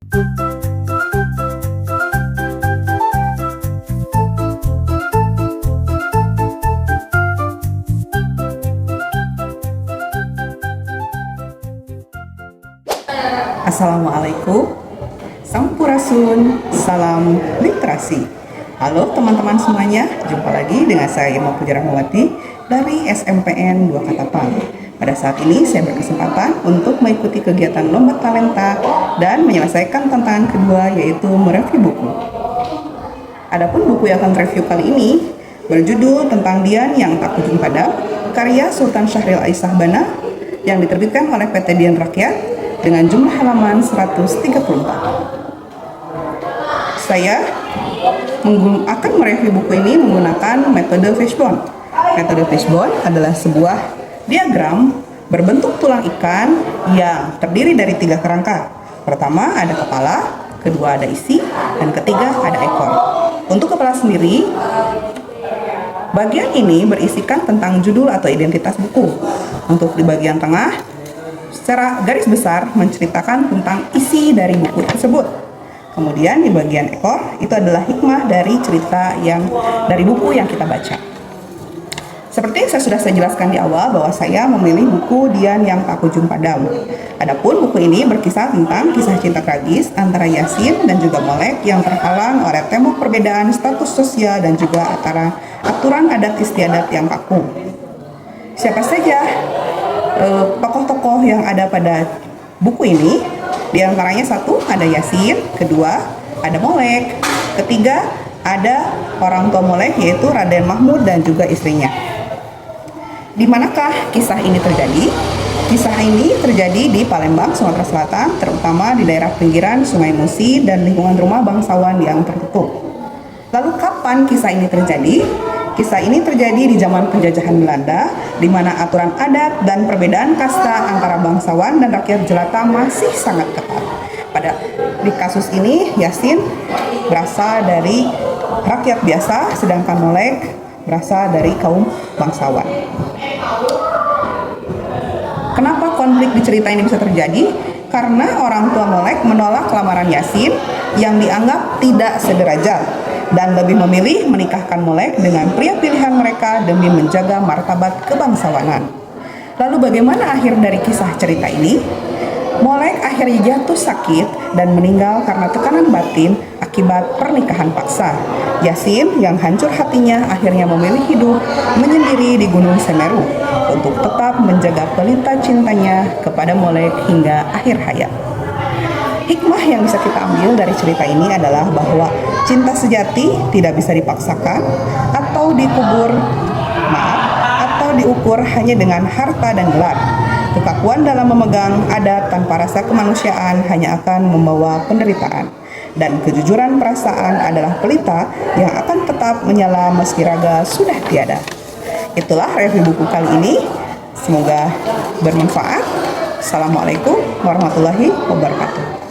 Assalamualaikum, Sampurasun, salam literasi. Halo teman-teman semuanya, jumpa lagi dengan saya Irma Puja Rahmawati dari SMPN 2 Katapang. Pada saat ini saya berkesempatan untuk mengikuti kegiatan lomba talenta dan menyelesaikan tantangan kedua, yaitu mereview buku. Adapun buku yang akan review kali ini berjudul tentang Dian yang Tak Kunjung Padam, karya Sultan Syahrir Aisyah Bana yang diterbitkan oleh PT Dian Rakyat dengan jumlah halaman 134. Saya akan mereview buku ini menggunakan metode fishbone. Metode fishbone adalah sebuah diagram berbentuk tulang ikan yang terdiri dari 3 kerangka. Pertama ada kepala, kedua ada isi, dan ketiga ada ekor. Untuk kepala sendiri, bagian ini berisikan tentang judul atau identitas buku. Untuk di bagian tengah, secara garis besar menceritakan tentang isi dari buku tersebut. Kemudian di bagian ekor itu adalah hikmah dari cerita yang dari buku yang kita baca. Seperti yang saya jelaskan di awal bahwa saya memilih buku Dian yang Tak Kunjung Padam. Adapun buku ini berkisah tentang kisah cinta tragis antara Yasin dan juga Molek yang terhalang oleh tembok perbedaan status sosial dan juga antara aturan adat istiadat yang kaku. Siapa saja tokoh-tokoh yang ada pada buku ini? Di antaranya satu ada Yasin, kedua ada Molek, ketiga ada orang tua Molek yaitu Raden Mahmud dan juga istrinya. Di manakah kisah ini terjadi? Kisah ini terjadi di Palembang, Sumatera Selatan, terutama di daerah pinggiran Sungai Musi dan lingkungan rumah bangsawan yang tertutup. Lalu kapan kisah ini terjadi? Kisah ini terjadi di zaman penjajahan Belanda, di mana aturan adat dan perbedaan kasta antara bangsawan dan rakyat jelata masih sangat ketat. Di kasus ini, Yasin berasal dari rakyat biasa, sedangkan Molek berasal dari kaum bangsawan. Kenapa konflik di cerita ini bisa terjadi? Karena orang tua Molek menolak lamaran Yasin yang dianggap tidak sederajat dan lebih memilih menikahkan Molek dengan pria pilihan mereka demi menjaga martabat kebangsawanan. Lalu bagaimana akhir dari kisah cerita ini? Molek akhirnya jatuh sakit dan meninggal karena tekanan batin akibat pernikahan paksa. Yasin yang hancur hatinya akhirnya memilih hidup menyendiri di Gunung Semeru untuk tetap menjaga pelita cintanya kepada Molek hingga akhir hayat. Hikmah yang bisa kita ambil dari cerita ini adalah bahwa cinta sejati tidak bisa dipaksakan atau diukur hanya dengan harta dan gelar. Kekakuan dalam memegang adat tanpa rasa kemanusiaan hanya akan membawa penderitaan. Dan kejujuran perasaan adalah pelita yang akan tetap menyala meski raga sudah tiada. Itulah review buku kali ini. Semoga bermanfaat. Assalamualaikum warahmatullahi wabarakatuh.